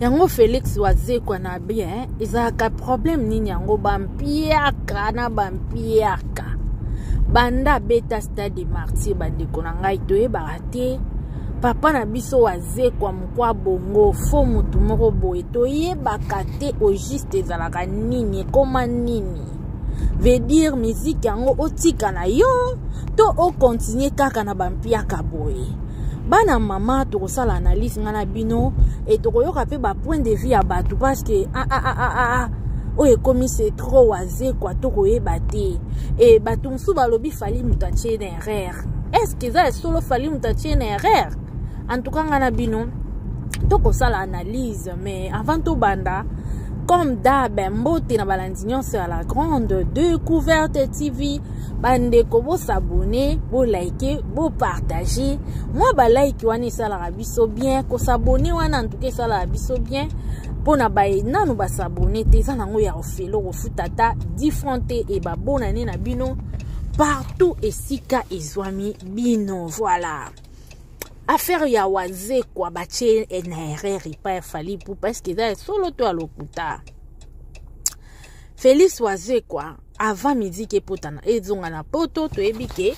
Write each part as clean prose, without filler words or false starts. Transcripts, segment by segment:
yango Félix Wazekwa na bien ezaka problème nini yango bampiaka na bampiaka banda beta Stade des Martyrs bandeko na ngai toyebaka te papa na biso Wazekwa mukwa bongo fo mutu moko boye toyebaka te au juste ezalaka nini ekoma nini veut dire musique yango otika na yo to o continue kaka na bampiaka boye. Bana mama tokosala analyse ngana bino et tokoyoka pe ba point de vue ya batu parce que oye komi c'est trop Wazekwa tokoyeba te et batu msu balobi fali mutatie na erreur. Est-ce que ça solo fali mutatie na erreur? En tout cas ngana bino tokosala analyse mais avant to banda comme d'hab mbote na balandinyon c'est à la grande découverte TV bandeko bo s'abonner bo liker bo partager moi ba like wani sala biso bien ko s'abonner wana en tout cas sala biso bien pona baye nanu ba s'abonner te za nango ya ofelo ko futata diffronté et ba bonane na bino partout et sika ezwami bino voilà. Affaire ya Wazekwa bache NRR pa fali pour parce que ça solo to alokuta. Félix Wazekwa avant midi ke potana ezonga na poto to ebike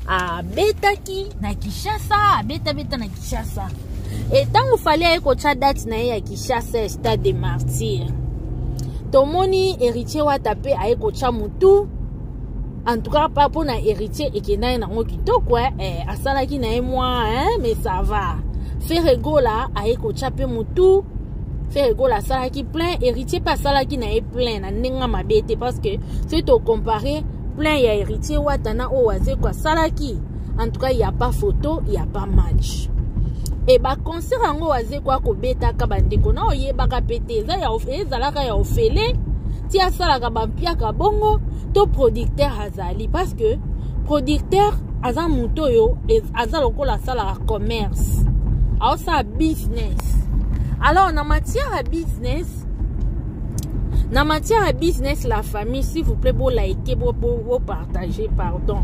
a betaki na Kinshasa beta na Kinshasa. Et tango fali eko cha date na ya Kinshasa Stade des Martyrs. Tomoni héritier wa tape aeko cha mutu. En tout cas, pas pour un héritier et qui n'a pas de quoi, à ça qui n'a moi, mais ça va. Faire rigola, à éco chapé moutou, faire rigola, ça qui plein, héritier pas ça qui n'a plein, n'a ma bête parce que c'est au comparer, plein y a héritier, watana ou Wazekwa, ça qui. En tout cas, il n'y a pas photo, il n'y a pas match. Et bah, concert en Wazekwa, ko beta kabandeko, na oye baka pété, ça y a offert, ça la y a offert. Tia sala kabampia kabongo to producteur azali parce que producteur aza muto yo aza lokola sala commerce a sa business. Alors na matière à business la famille s'il vous plaît bo liker bo partager pardon.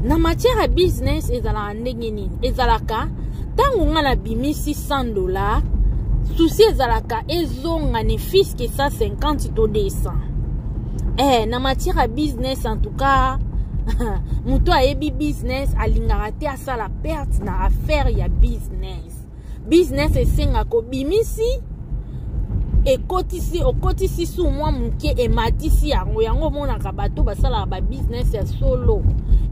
Na matière à business ezala ndenge nini ezalaka tango ngala bimi $600 souci ezalaka ezonga ne fils que ça 50 to 200. Na matière à business en tout cas muto ayebi business alingaka te asala perte na affaire ya business esenga ko bimisi okotisi su mwa muke ematisi yango monaka bato basala ba business ya solo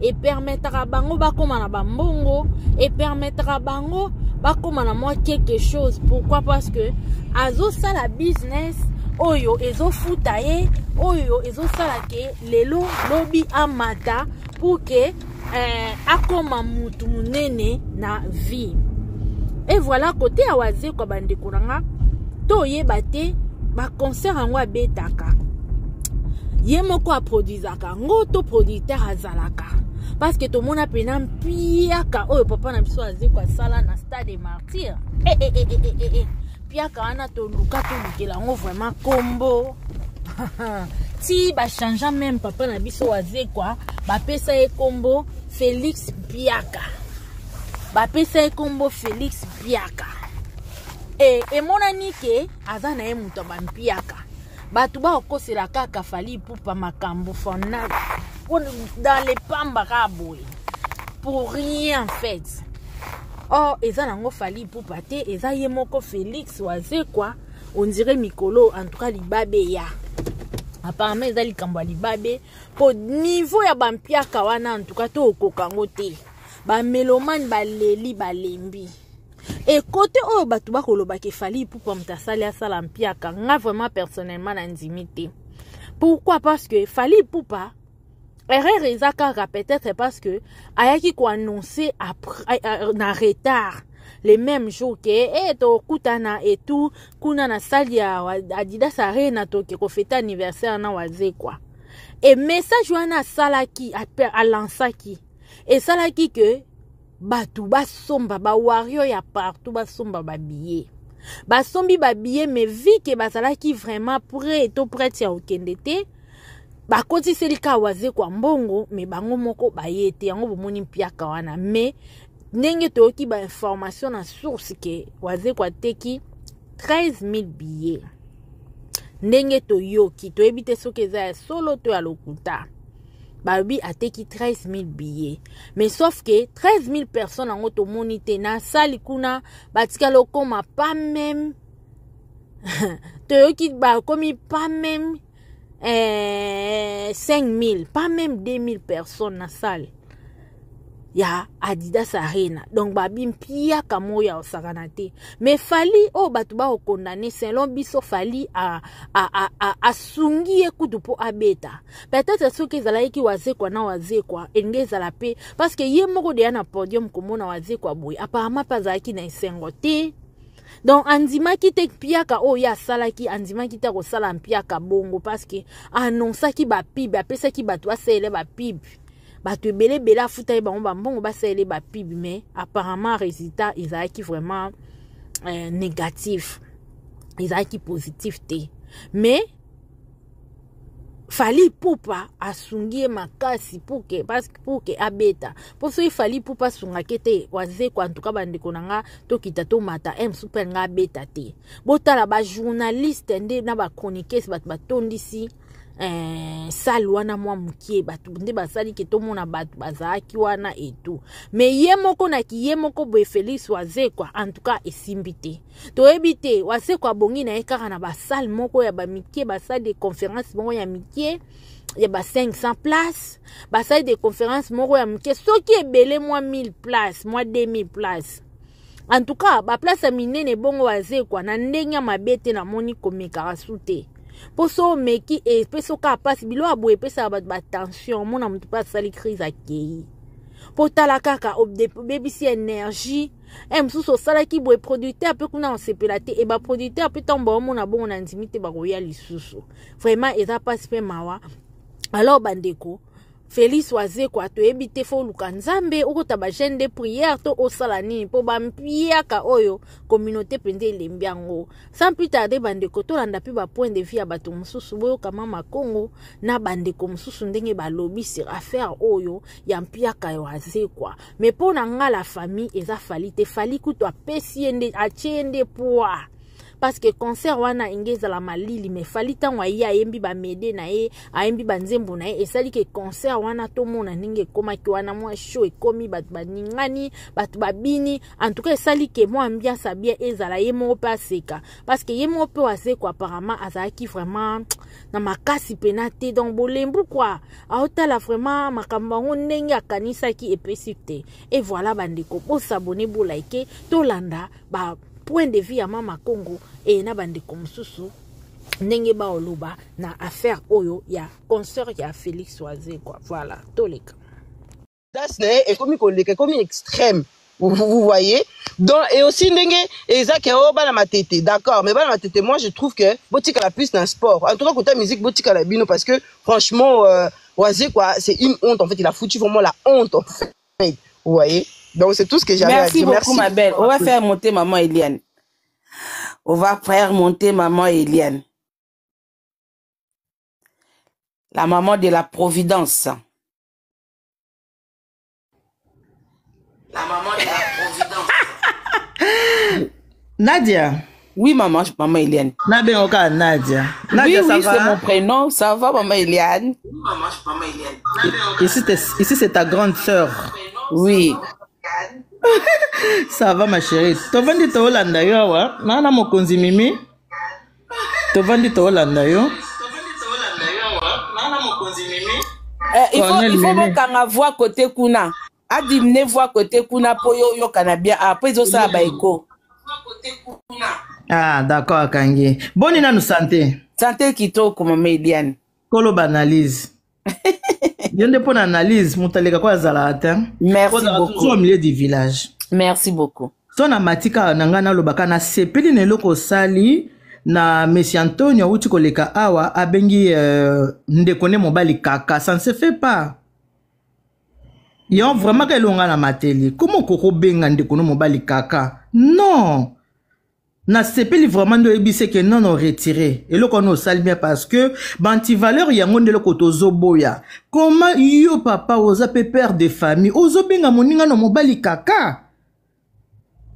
et permettra bango bakoma na bambongo et permettra bango bakoma na moi quelque chose. Pourquoi? Parce que azo sala business oyo ezo futa ye oyo ezo sala ke lelo lobi amata pour que akoma mutu munene na vie. Et voilà côté ya Wazekwa bandeko nanga to yeba te ba concert ngwa betaka ye moko a produisaka ngo to producteur azalaka parce que to mona pena piaka oyo papa na biso Wazekwa sala na Stade des Martyrs piaka wana to luka to lukela ngo vraiment combo si ba changer même papa na biso Wazekwa ba pesa e combo Félix Piaka ba pesa e combo Félix Piaka et mona nike aza na ye muto bampiaka batu ba okosela kaka fali pupa makambo fona dans les pamba raboy pour rien en fait. Oh eza nango fali pupa te eza ye moko Félix Wazekwa on dirait mikolo en tout cas libabe ya apparemment eza likambo libabe po niveau ya bampiaka wana en tout cas to okokango te ba mélomane baleli balembi. Et côté oh batu ba koloba ke fali pupa mtasali asala mpiaka nga vraiment personnellement na ndimité. Pourquoi? Parce que fali pupa erreur ezaka peut-être parce que ayaki ko annoncer après na retard les mêmes jours que to kutana et tout kuna na salle ya Adidas Arena to ke ko fêter anniversaire na Wazekwa. Et message wana salaki a lansaki et salaki que batu basomba ba wario ya partout basomba ba billet basombi ba billet mais vu que bazalaki vraiment prêt to prêt ya okendete ba koti selika Wazekwa mbongo mais bango moko bayete yango bomoni mpiaka wana mais ndenge toyoki ba information na source ke Wazekwa teki 13 000 billets. Ndenge to yoki, to ebite soki eza solo to ya lokuta. Babi ateki 13 000 billets. Mais sauf que 13 000 personnes en auto monité na sali kuna batika lokoma pas même to yoki ba komi pas même 5 000, pas même 2 000 personnes na salle. Ya Adidas Arena. Donc babi mpia kamoya osakanate. Mais fali o batu ba condamné selon biso fali a sungi ekutu po abeta. Peut-être ce que zalaiki waze kwa na waze kwa engeza la pe parce que ye moko de na podium komona waze kwa boy. Apparemment pas zaki na isengote. Donc andima ki tek piaka o ya salaki andima ki ta ko sala mpiaka bongo parce que annonça ki ba pib apesa ki batu asele ba pib. Batu bele bela futa e bango bambongo basele ba pib mais apparemment résultat ils a qui vraiment négatif. Ils a qui positif te. Mais fali pupa asungie makasi pour que abeta. Pour ça il fali pupa sunga kete waze kwa ntuka bandeko nanga to kita to mata super nga beta te. Botala ba journaliste nde na ba chroniqueurs bat tondisi salwana mwa mukie batu nde basali ke to mona batu bazaki wana etu mais ye moko na ki ye moko boye Félix waze kwa en tout cas esimbite to ebite waze kwa bongi na ekaka na basal moko ya ba mikie basali de conférence moko ya mikie ya ba 500 places basali de conférence moko ya mikie soki ebele mwa 1000 places mwa 2000 places. En tout cas ba place ya minene bongo waze kwa na ndenge mabete na moni komeka rasute. Poso meki e peso ka passe bilo abwe pesa ba tension mona mutu pa sali crise akei. Potala kaka obde bebisi énergie msuso sala ki boye producteur pe kuna on sepelate e ba producteur pe tomba mona bongo na ndimite ba roya lisusu. Vraiment eza pas pe mawa. Alors bandeko Félix waze kwa to ebite fo luka nzambe okota ba chaîne de prière to osala nini po ba mpia ka oyo communauté pende lembiango sans plus tarder bandeko to landa pe ba point de vue ya bato mususu boyo kama makongo na bandeko mususu ndenge ba lobby sur affaire oyo ya mpia ka waze kwa mais po na nga la famille eza fali te fali kuto apesi ende achende poa. Parce que concert wana ingeza la malili me fali tanwa ya yembi ba mede na ye ayembi banzembo na ye esali ke concert wana to mona ninge koma ki wana mwa show ekomi bat baningani bat babini en tout cas esali ke moi ambiance bien ezala ye mo pa seka parce que ye mo pe wase kwa apparemment azaki vraiment na makasi penate donc bolembu quoi aotala vraiment makambango ndenge akanisa ki epesite et voilà bandeko po s'abonner bo like to landa ba point de vue à Mama Congo et na bande komsusu ndenge ba oloba na affaire oyo ya concert ya Félix Waze quoi voilà toleka das né et comme extrême vous voyez donc et aussi ndenge ezaki o bana matete d'accord mais bana matete moi je trouve que botika la plus dans sport en tout cas côté musique botika la bino parce que franchement Waze quoi c'est une honte en fait il a foutu vraiment la honte en fait vous voyez. Donc c'est tout ce que j'avais à dire. Merci beaucoup ma belle. On va faire monter maman Eliane. On va faire monter maman Eliane. La maman de la Providence. La maman de la Providence. Nadia. Oui maman Eliane. Nadia. Nadia, oui, ça va? C'est mon prénom. Ça va maman Eliane? Oui maman Eliane. Ici c'est ta grande sœur. Oui. Ça va ma chérie. Tovandi to Hollanda yo wa. Nana mokonzi mimi. Tovandi to Hollanda yo. Il faut qu'on voit côté kuna. Adimne voit côté kuna po yo kanabia. Après zo sa ba eko. Ah d'accord Kangi. Boni na nous santé. Santé kitoko maman Eliane. Kolo banalise. Yonde pour analyse mutaleka kwa zalata. Merci beaucoup. Au milieu du village. Merci beaucoup. Sona matika nangana lobaka na sepeli ne loko sali na Messi Antonio uti koleka awa abengi ndekone mobali kaka ça ne se fait pas. Yo vraiment que longa na mateli. Comment koko benga ndekone mobali kaka? Non. Na sepeli vraiment de ebise que non retiré et le kono sali bien parce que banti valeur yango ndelo kotozo boya comment yo papa oza pe père de famille ozo benga moninga no mobali kaka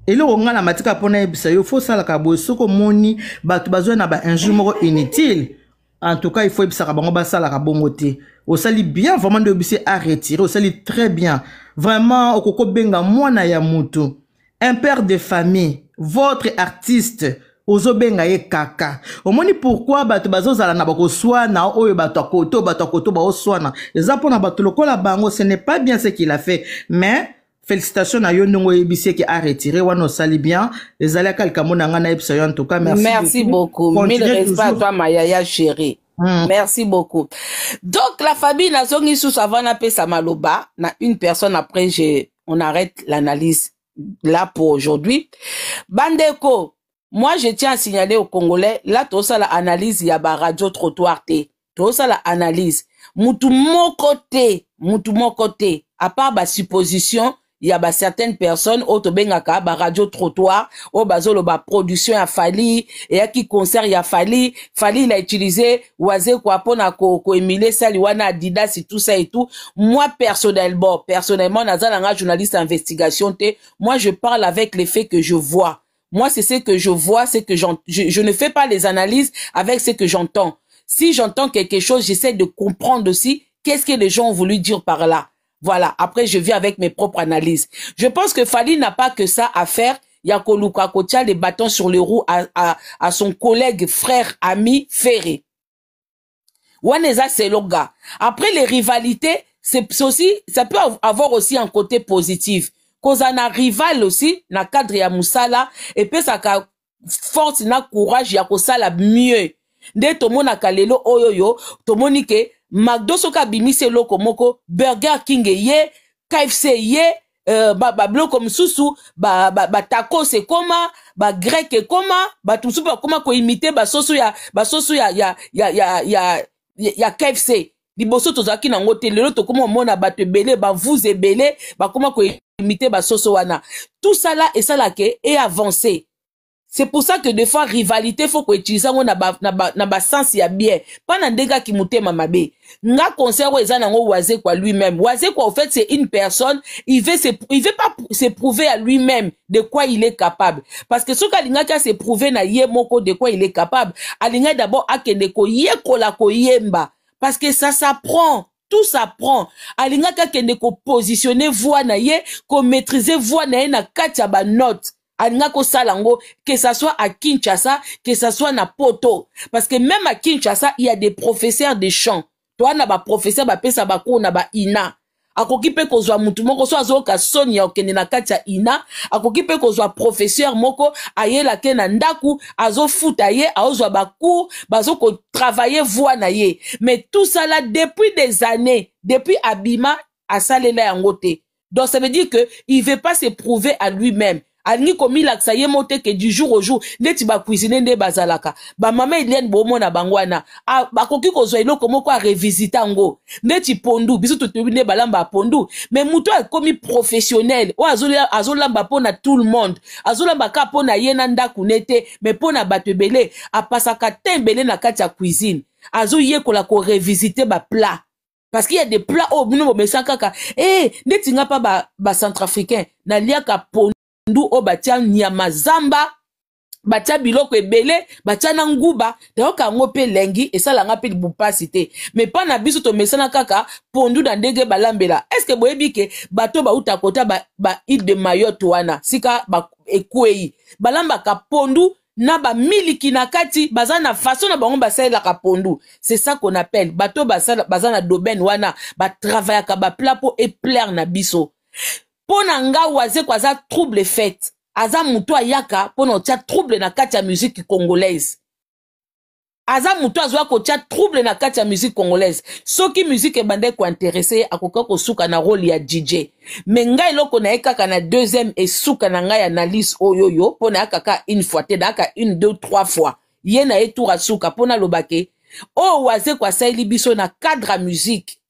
eloko nga na matika mpona yebisa yo faut salaka boye soko moni bato bazwa na ba injure moko inutile. En tout cas il faut yebisaka bango basalaka bongo te. Osali bien vraiment de yebisi à retirer, osali très bien vraiment okoko benga mwana ya mutu, un père de famille, votre artiste ozobenga ye kaka. Omoni pourquoi bato bazozala na bakoswana oyo bato akoto baoswana eza mpona bato lokola bango. Ce n'est pas bien ce qu'il a fait, mais félicitations à yo ndongo yebisi ki a retiré wana osali bien. Ezali kalka mona nga na yebisa yo en tout cas merci beaucoup. Mille respect à toi ma yaya chérie. Merci beaucoup. Donc la famille nazongi sous avant na pesa maloba na une personne après on arrête l'analyse là pour aujourd'hui. Bandeko, moi je tiens à signaler aux Congolais là tout ça la analyse ya ba radio trottoir té. Tout ça la analyse. Mutu mon côté à part ba supposition il y a certaines personnes auto bengaka ba radio trottoir au bazolo ba production ya Fali et ya qui concert ya Fali il a utilisé oise kwa pona ko Emile Saliwana Adidas et tout ça et tout. Moi personnellement nazala nga journaliste investigation té, moi je parle avec les faits que je vois. Moi c'est ce que je vois, c'est que je ne fais pas les analyses avec ce que j'entends. Si j'entends quelque chose, j'essaie de comprendre aussi qu'est-ce que les gens ont voulu dire par là. Voilà, après je viens avec mes propres analyses. Je pense que Fali n'a pas que ça à faire. Yako Luka Kotia les bâtons sur les roues à son collègue, frère, ami, Ferré. Waneza c'est le gars. Après les rivalités, c'est aussi, ça peut avoir aussi un côté positif. Cause on a rival aussi, na cadre ya Moussala, et puis ça a force, na courage, yako sala mieux. Nde tomona kalelo oyoyo, tomoni ke McDo soka bimise loko moko, Burger King ye, KFC ye, bloko msusu, taco se koma, grec e koma, tumsusu ba koma ko imite soso ya KFC. Liboso tozaki na ngote lelo to koma mona bato ebele, vous ebele, koma ko imite soso wana. Tout ça là et ça là ke est avancé. C'est pour ça que des fois rivalité faut qu'on utilise on na ba sens ya bien. Pas na ndega ki mutema mabe. Nga concert eza nango Oise kwa lui-même. Oise kwa au fait c'est une personne, il veut pas se prouver à lui-même de quoi il est capable. Parce que ce qu'alinga ka se prouver na ye moko de quoi il est capable, alinga d'abord akende ko ye kola ko yemba parce que ça s'apprend. Tout s'apprend. Alinga ka kende ko positionner voix na ye, ko maîtriser voix na ye na kati ya ba note. Que ça soit à Kinshasa, que ça soit na Poto. Parce que même à Kinshasa, il y a des professeurs de chant. Toi, na ba professeur, ba pesa ba ko na ba ina. Akoki pe kozwa mutu moko so azoka Sonia okende na kati ya ina. Akoki pe kozwa professeur moko ayela ke na ndaku azo futa ye azwa ba cours bazo ko travailler voix na ye. Mais tout ça là depuis des années, depuis Abima à salela yangote. Donc ça veut dire que il veut pas se prouver à lui-même. Alingi komi laksa ye mote ke du jour au jour neti ba cuisiner nde bazalaka ba mama Eliane bomo na bangwana ba koki kozwa eloko moko a revisiter ngo neti pondu biso to ne balamba pondu mais muto a komi professionnel o azolamba pona tout le monde azolamba ka pona ye na ndaku nete mais pona bato belé a pasaka tembele na kati ya cuisine azoye kola ko revisiter ba plat. Parce qu'il y a des plats au bout de kaka neti nga pa ba centrafricain na liaka pondu ndu o batia nyama zamba batia biloko ebele batia na nguba tayoka ngope lengi esala nga pe bupasi te mais pas na biso to mesana kaka pondu na ndenge balambela. Est-ce que boyebi ke bato ba uta kota ba île de Mayotte wana sika ba ekwei balamba ka pondu na ba miliki na kati bazana façon na bango basala ka pondu. C'est ça qu'on appelle bato bazana domaine wana ba travailler ka ba plat pour éplaire na biso. Pona nga Oise kwa za trouble fait. Aza muto ayaka pona tia trouble na kati ya musique congolaise. Aza muto azwa ko tia trouble na kati ya musique congolaise. Soki musique ebande ko intéressé akoka ko suka na rôle ya DJ. Mais nga eloko na ekaka na deuxième et suka na nga ya analyse oyoyo pona akaka une fois te daka une deux trois fois. Yena etour suka pona lobake. Oh Oise kwa sa libiso na cadre musique.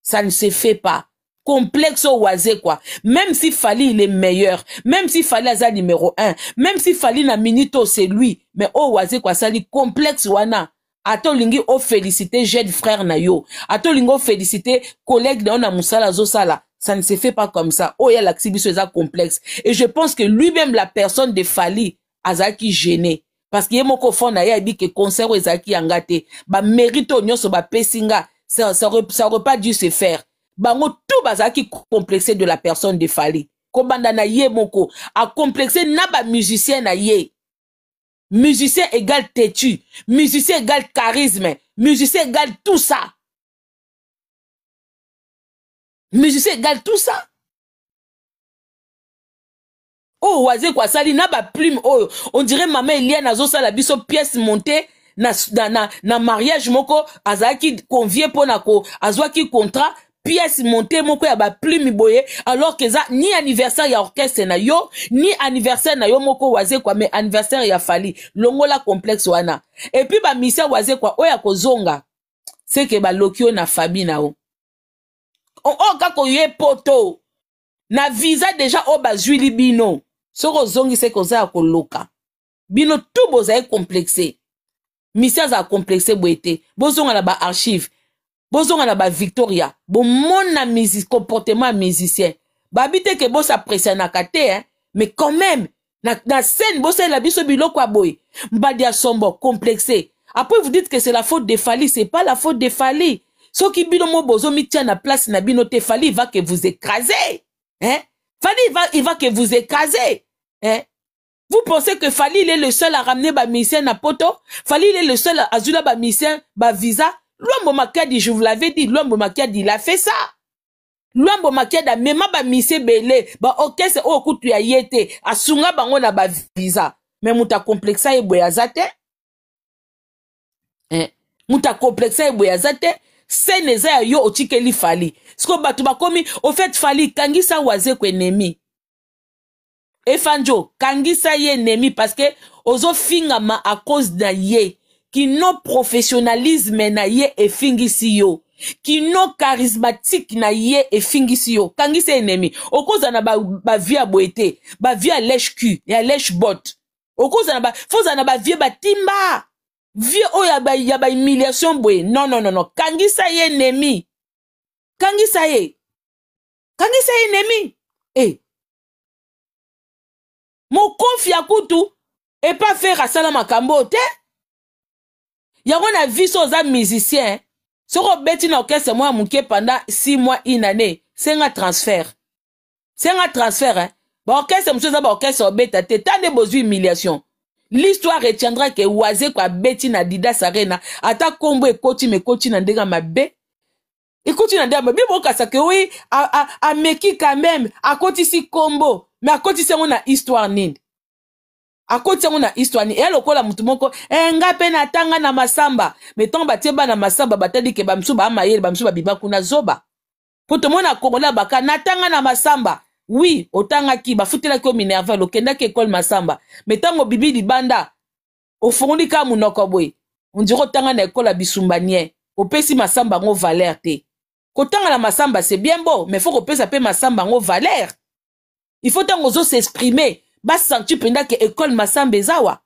Ça ne se fait pas. Complexe au Oise quoi. Même si Fali il est meilleur, même si Fali aza numéro 1, même si Fali na minito c'est lui, mais au Oise quoi ça li complexe wana. Ato lingi o féliciter jeune frère na yo. Ato lingo féliciter collègue na Moussala zo sala. Ça ne se fait pas comme ça. Oh, il y a l'activisme complexe. Et je pense que lui-même, la personne de Fali, azaki gêné. Parce qu'il y a mon confond, il a dit que concert aux Zaki Angate, bah, mérite au nyos, bah, pesinga, ça aurait pas dû se faire. Bah, tout bazaki complexé de la personne de Fali. Kobanda na ye moko, a complexé na ba musicien na ye. Musicien égale têtu, musicien égale charisme, musicien égale tout ça. Musicien égale tout ça. Oh, waze kwa sali na ba plume, oh, on dirait maman Eliane azo sala biso pièce montée na mariage moko azaki convié pona ko azwaki contrat pièce montée moko ya ba plume boye alors que ça ni anniversaire ya orchestre na yo ni anniversaire na yo moko waze kwa mais anniversaire ya Fali longola complexe wana et puis ba misia waze kwa oya kozonga c'est que ba lokio na Fabi na o oh kako ye poto na visa déjà o bazwili bino soko zongi c'est koza ya koloka bino tout boza complexé misia za complexé boete bozonga na ba archive bozonga na ba Victoria bon mon musique comportement musicien babite ke bosa apprécier na kate hein mais quand même na scène bosa la biso biloko aboy mbadi ya sombo complexé après vous dites que c'est la faute de Fali, c'est pas la faute de Fali. Ce qui bino mo bozo mi tient na place na bino te Fali va que vous écraser hein Fali il va que vous écraser hein. Vous pensez que Fali il est le seul à ramener ba musicien na poto? Fali il est le seul à azula ba musicien ba visa? Luambo Makadi, je vous l'avais dit, Luambo Makadi, il a fait ça. Luambo Makadi a même ba musicien belé, ba orchestre o kutu ya yete, asunga bango na ba visa. Mais muta complexa e boyazate? Hein? Muta complexa e boyazate? C'est neza yo otikeli Fali. Sko batu bakomi, au fait Fali, kangisa waze kwe nemi. E fanjo, kangisa ye nemi parce que ozo fingama à cause da ye. Qui non professionnalisme na ye e fingisi yo. Qui non charismatique na ye e fingisi yo. Kangisa ennemi. Au cause na ba via boete, ba via lèche cul, ya lèche bot. Au cause na ba foza na ba via ba timba. Via o ya ba humiliation boye. Non non non non. Kangisa ye ennemi. Kangisa ye. Kangisa ye ennemi. Eh. Mon confia kutu et pas faire asala makambo te. Yango na viso za musicien. Soko beti na orchestre moi muke pendant 6 mois une année. C'est un transfert. C'est un transfert hein. Ba orchestre monsieur za ba orchestre beta te tande besoin humiliation. L'histoire retiendra que waze kwa beti na Didas Arena ata kombo ekoti mekoti na ndenga mabe. Ekoti na ndenga mabe boka sa que oui a meki quand même a koti si kombo mais a koti se na histoire nini. Akoti yango na histoire ni elokola mutu moko ngape na tanga na masamba meton batieba na masamba batadi ke bamsu ba mayele bamsu ba biba kuna zoba poto mona komola baka na tanga na masamba oui otanga ki bafutela ko minerva lokenda ke école masamba metango bibi di banda ofundi ka munoko boy on dirait tanga na école bisumbanie opesi masamba ngo valeur te kotanga na masamba c'est bien beau mais faut kopesa pe masamba ngo valeur il faut tango zo s'exprimer. Bas senti penda que école Masamba ezawa.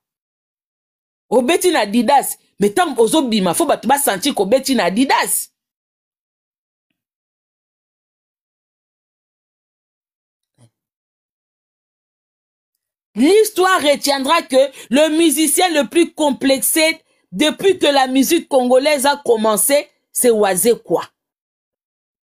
Obeti na Didas, mais tant ozo bima faut batu bas senti ko beti na Didas. L'histoire retiendra que le musicien le plus complexé depuis que la musique congolaise a commencé, c'est Waze Kwa.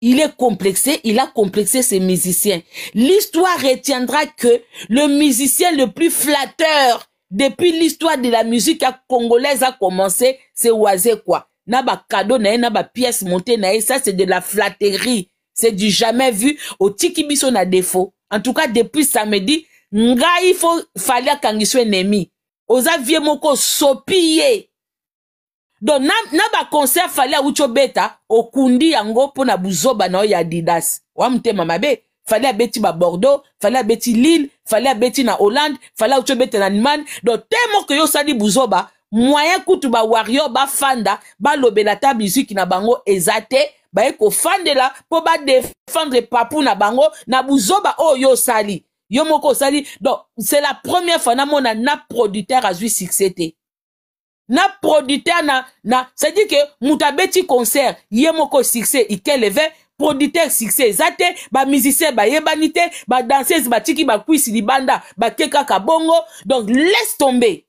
Il est complexé, il a complexé ses musiciens. L'histoire retiendra que le musicien le plus flatteur depuis l'histoire de la musique congolaise a commencé, c'est Waze Kwa. Na ba cadeau na ba pièce montée na ça c'est de la flatterie. C'est du jamais vu au tiki biso na défaut. En tout cas depuis samedi, nga il faut fallait kangiswe nemi. Oza vie moko sopiye. Donc na ba concert fallait ucho beta okundi yango pona buzoba na ya Didas. Wa mtema mabe fallait beti ba Bordeaux, fallait beti Lille, fallait beti na Hollande, fallait ucho beta na Niman. Donc tellement que yo sali buzoba moyen kutu ba warrior ba fanda ba lobela ta musique na bango ezate ba eko fandela po ba défendre papou na bango na buzoba o yo sali yo moko sali. Donc c'est la première fois na mona na producteur a eu succès te. Na producteur na c'est dit que mutabeti concert yemoko succès ike levé producteur succès eza te bamusicien bayebani te badanseuse batiki bakwisi libanda bakekaka bongo. Donc laisse tomber.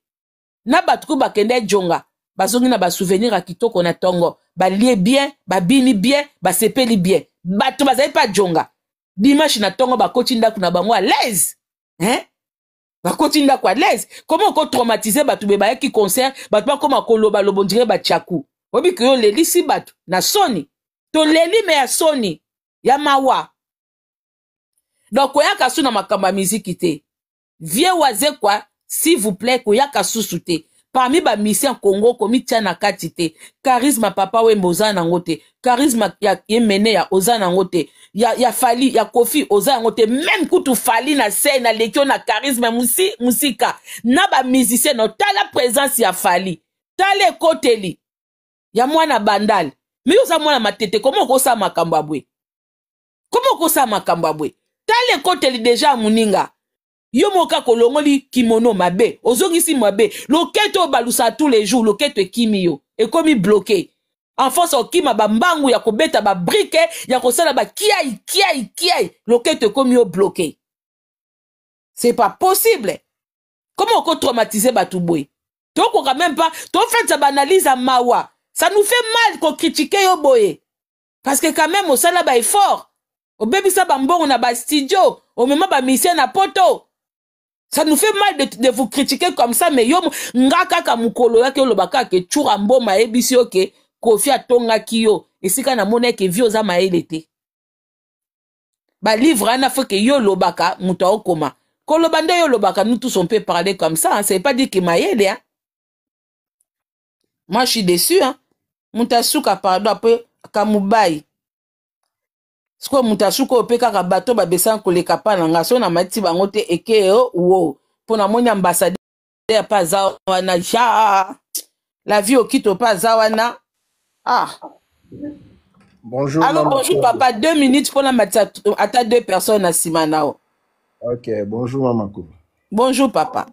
Na bato bakende jonga bazongi na basouvenir ya kitoko na tongo balie bien babini bien basepeli bien bato bazali pa jonga dimanche na tongo bakoti ndako na bango à l'aise bakoti ndako à l'aise. Comment ko traumatiser bato be bayaki concert bato bakoma koloba lobo ndire bachaku obi ke yo lelisi bato na soni to leli me ya soni ya mawa. Donc koyaka su na makamba miziki te vie waze kwa s'il vous plaît koyaka susu te parmi ba mission Congo komi tia na kati te charisme papa we moza nango te charisme ya yemene ya oza nango te ya fali ya kofi oza nango te même kutu fali na scène na lekio na charisme musika na ba musicien no tala présence ya fali tala koteli ya mwana bandal mi oza mwana matete comment ko sa makamba bwe tala koteli déjà muninga yo moka kolongoli kimono mabe ozongisi mabe loketo balusa tous les jours loketo ekimi yo ekomi bloqué en force okima bambangu ya kobeta ba brique ya kosala ba kiai loketo ekomi yo bloqué. C'est pas possible. Comment on traumatiser batubwe donc on quand même pas to fait ça analyse à mawa ça nous fait mal qu'on critique yo boye parce que quand même au sala ba effort au bébé ça bambongo na ba studio au même ba mission na poto. Ça nous fait mal de vous critiquer comme ça, mais yo ngaka ka mukolo yake lobaka ke chura mboma ebisi oke kofi atonga kiyo esika na mona ke vio za maelete ba livre ana faut que yo lobaka muta okoma koloba nde yo lobaka nous tous on peut parler comme ça hein. Ça veut pas dire que maele hein. Moi je suis déçu hein. Muta suka pardon après kamubai Sko mutasuko opeka ka bato ba besan koleka pa na ngaso na mati bango te ekeo wo pona moni ambassadeur pa zawana ja la vie okito pa zawana Bonjour. Alors bonjour papa 2 minutes pour la mati ata 2 personnes à Simanao. OK, bonjour maman. Bonjour papa.